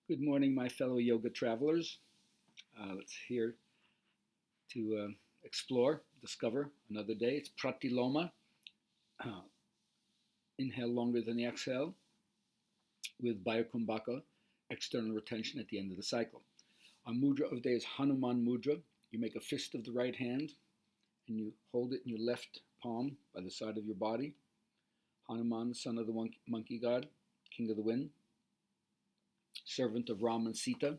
Good morning, my fellow yoga travelers. Let's here to explore, discover another day. It's Pratiloma. Uh, Inhale longer than the exhale with Bahya Kumbhaka, external retention at the end of the cycle. Our mudra of the day is Hanuman Mudra. You make a fist of the right hand and you hold it in your left palm by the side of your body. Hanuman, son of the monkey god, king of the wind, servant of Ram and Sita.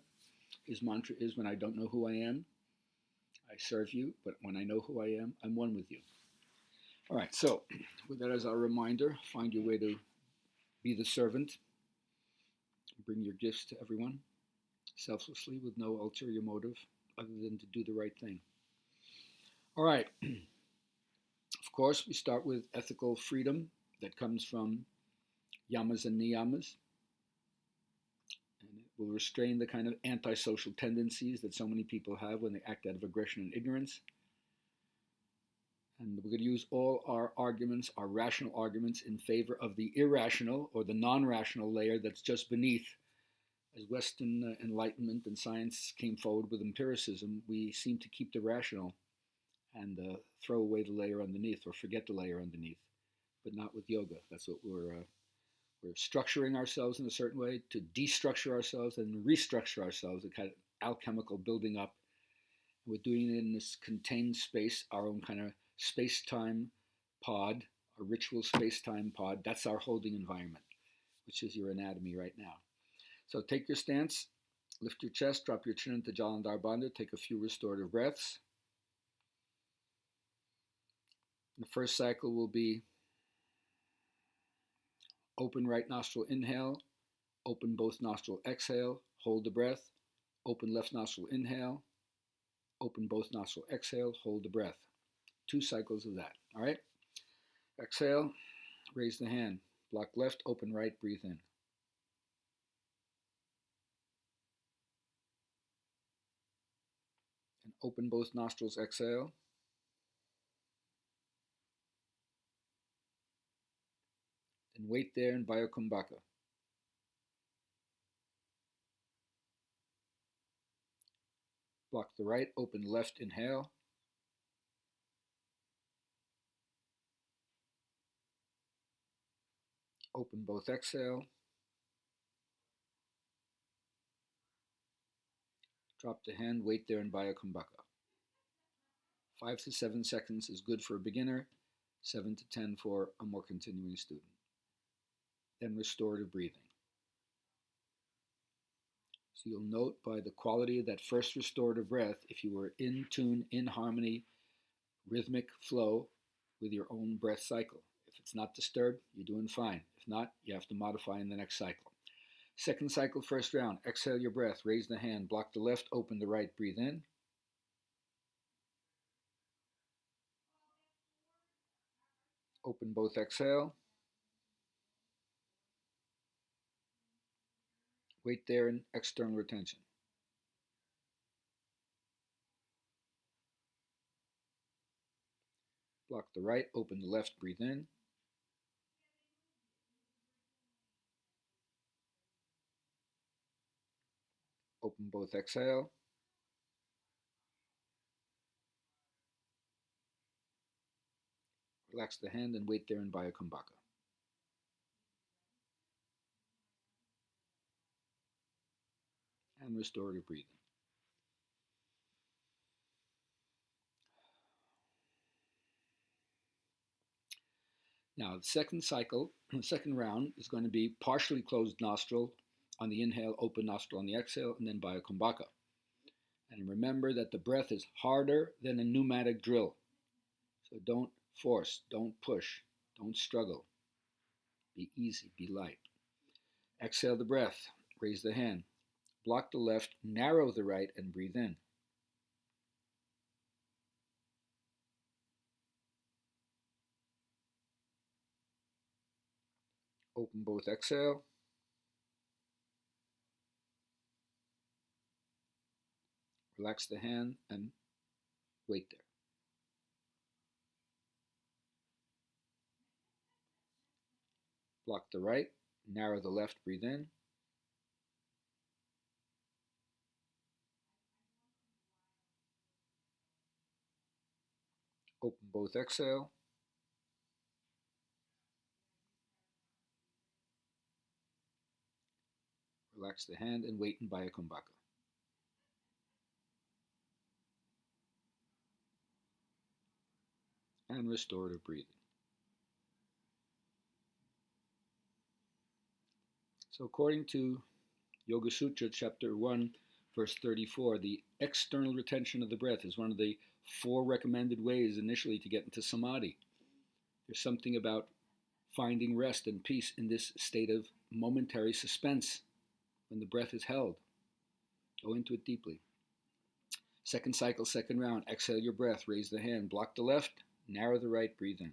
His mantra is, when I don't know who I am, I serve you, but when I know who I am, I'm one with you. All right, so with that as our reminder, find your way to be the servant, bring your gifts to everyone, selflessly with no ulterior motive other than to do the right thing. All right, of course, we start with ethical freedom that comes from yamas and niyamas, and it will restrain the kind of antisocial tendencies that so many people have when they act out of aggression and ignorance. And we're going to use all our arguments, our rational arguments, in favor of the irrational or the non-rational layer that's just beneath. As Western enlightenment and science came forward with empiricism, we seem to keep the rational and throw away the layer underneath or forget the layer underneath, but not with yoga. That's what we're structuring ourselves in a certain way to destructure ourselves and restructure ourselves, a kind of alchemical building up. We're doing it in this contained space, our own kind of space-time pod, a ritual space-time pod. That's our holding environment, which is your anatomy right now. So take your stance, lift your chest, drop your chin into Jalandhar Bandha, take a few restorative breaths. The first cycle will be open right nostril inhale, open both nostril exhale, hold the breath, open left nostril inhale, open both nostril exhale, hold the breath. 2 cycles of that, all right? Exhale, raise the hand, block left, open right, breathe in. And open both nostrils, exhale. And wait there in Bahya Kumbhaka. Block the right, open left, inhale. Open both, exhale. Drop the hand, wait there in Bahya Kumbhaka. 5 to 7 seconds is good for a beginner, 7 to 10 for a more continuing student. Then restorative breathing. So you'll note by the quality of that first restorative breath, if you were in tune, in harmony, rhythmic flow with your own breath cycle. If it's not disturbed, you're doing fine. If not, you have to modify in the next cycle. Second cycle, first round. Exhale your breath, raise the hand, block the left, open the right, breathe in. Open both, exhale. Wait there in external retention. Block the right, open the left, breathe in. Open both, exhale. Relax the hand and wait there in Bahya Kumbhaka. And restorative breathing. Now, the second cycle, the second round, is going to be partially closed nostril on the inhale, open nostril on the exhale, and then Bahya Kumbhaka. And remember that the breath is harder than a pneumatic drill. So don't force, don't push, don't struggle. Be easy, be light. Exhale the breath, raise the hand, block the left, narrow the right, and breathe in. Open both, exhale. Relax the hand and wait there. Block the right, narrow the left, breathe in. Open both exhale. Relax the hand and wait in Bahya Kumbhaka. And restorative breathing. So according to Yoga Sutra, chapter 1, verse 34, the external retention of the breath is one of the 4 recommended ways initially to get into samadhi. There's something about finding rest and peace in this state of momentary suspense when the breath is held. Go into it deeply. Second cycle, second round. Exhale your breath. Raise the hand. Block the left. Narrow the right. Breathe in.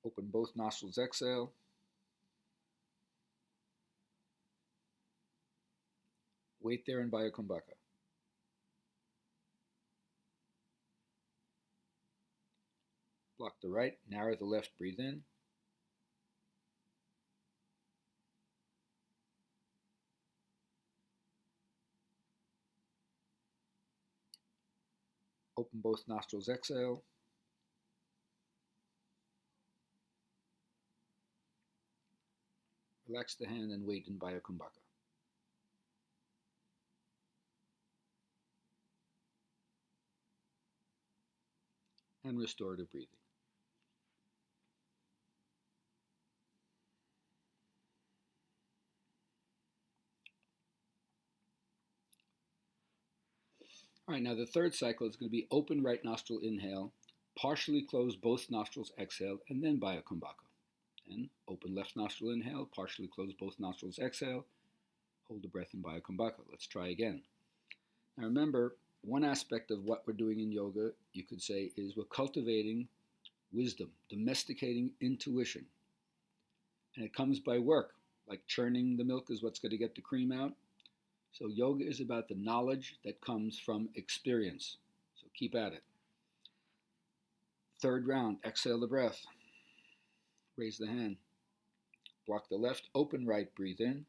Open both nostrils. Exhale. Wait there in Bahya Kumbhaka. Block the right. Narrow the left. Breathe in. Open both nostrils. Exhale. Relax the hand and wait in Bahya Kumbhaka. And restorative breathing. All right, now the third cycle is going to be open right nostril inhale, partially close both nostrils exhale, and then Bahya Kumbhaka. And open left nostril inhale, partially close both nostrils exhale, hold the breath in Bahya Kumbhaka. Let's try again. Now remember, one aspect of what we're doing in yoga, you could say, is we're cultivating wisdom, domesticating intuition. And it comes by work, like churning the milk is what's going to get the cream out. So yoga is about the knowledge that comes from experience. So keep at it. Third round, exhale the breath. Raise the hand. Block the left, open right, breathe in.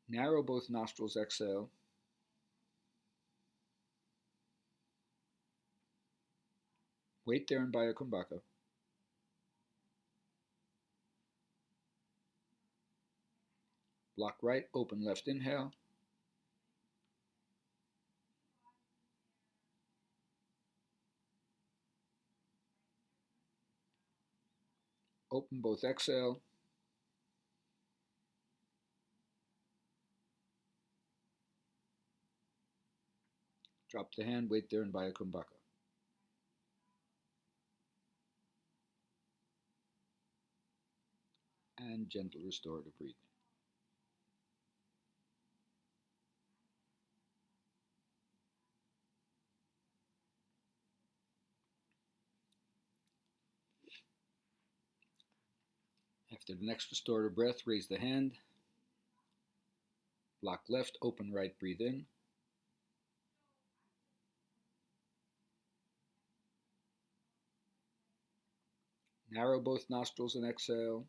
Narrow both nostrils, exhale. Wait there in Bahya Kumbhaka. Block right, open left, inhale. Open both, exhale. Drop the hand, wait there in Bahya Kumbhaka. And gentle restorative breathing. After the next restorative breath, raise the hand. Block left, open right, breathe in. Narrow both nostrils and exhale.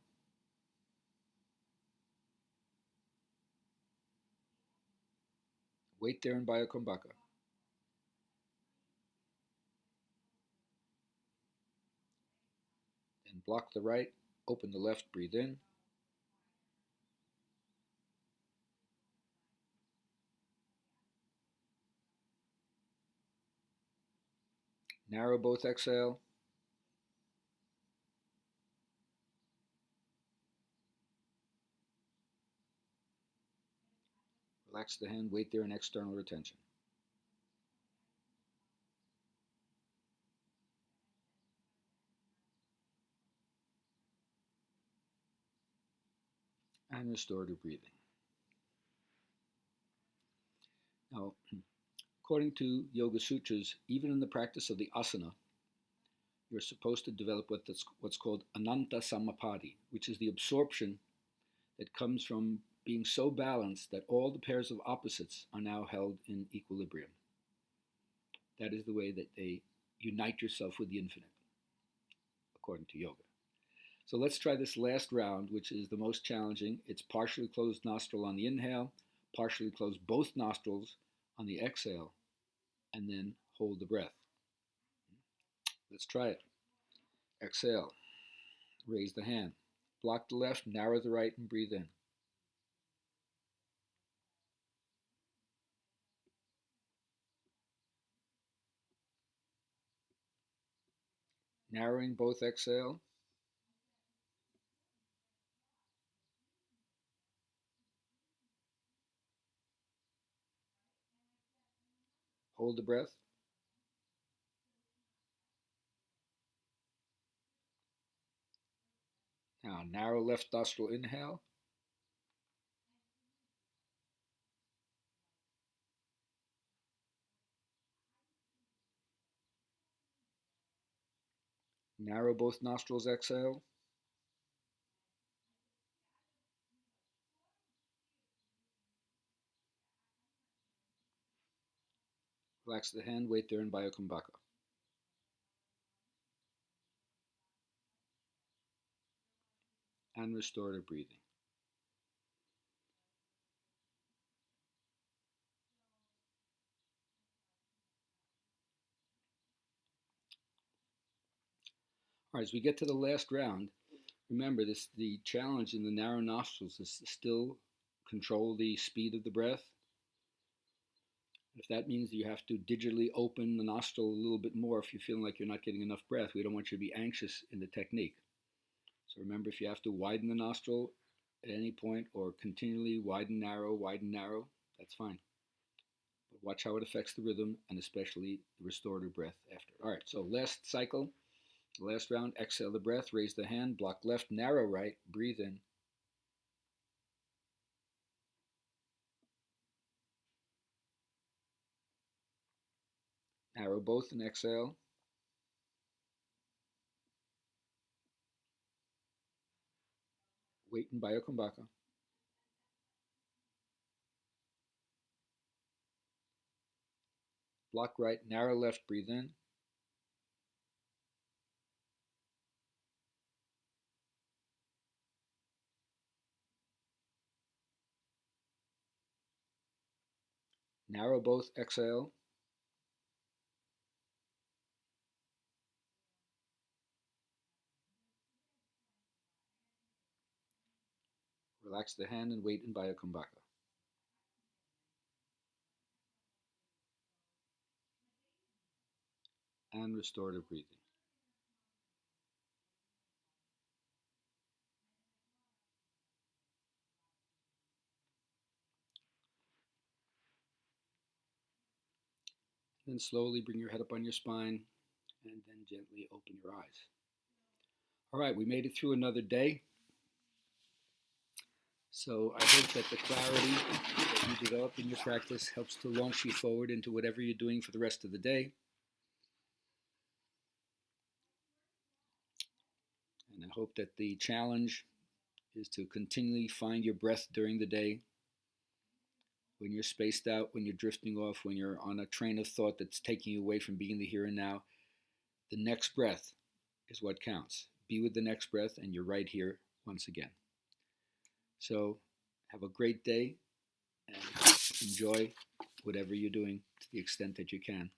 Wait there in Bahya Kumbhaka. Then block the right, open the left, breathe in. Narrow both, exhale. Relax the hand, wait there in external retention. And restorative breathing. Now, according to Yoga Sutras, even in the practice of the asana, you're supposed to develop what's called ananta samapati, which is the absorption that comes from being so balanced that all the pairs of opposites are now held in equilibrium. That is the way that they unite yourself with the infinite. according to yoga. So let's try this last round, which is the most challenging. It's partially closed nostril on the inhale, partially close both nostrils on the exhale, and then hold the breath. Let's try it. Exhale. Raise the hand. Block the left, narrow the right, and breathe in. Narrowing both exhale. Hold the breath. Now narrow left nostril inhale. Narrow both nostrils exhale. Relax the hand, wait there in Bahya Kumbhaka. And restorative breathing. All right, as we get to the last round, remember this: the challenge in the narrow nostrils is to still control the speed of the breath. If that means that you have to digitally open the nostril a little bit more if you feel like you're not getting enough breath, we don't want you to be anxious in the technique. So remember, if you have to widen the nostril at any point or continually widen, narrow, that's fine. But watch how it affects the rhythm and especially the restorative breath after. All right, so last cycle, last round, exhale the breath, raise the hand, block left, narrow right, breathe in. Narrow both and exhale. Wait in Bahya Kumbhaka. Block right, narrow left, breathe in. Narrow both, exhale. Relax the hand and wait in Bahya Kumbhaka. And restorative breathing. Then slowly bring your head up on your spine and then gently open your eyes. All right, we made it through another day. So I hope that the clarity that you develop in your practice helps to launch you forward into whatever you're doing for the rest of the day. And I hope that the challenge is to continually find your breath during the day. When you're spaced out, when you're drifting off, when you're on a train of thought that's taking you away from being the here and now, the next breath is what counts. Be with the next breath, and you're right here once again. So have a great day and enjoy whatever you're doing to the extent that you can.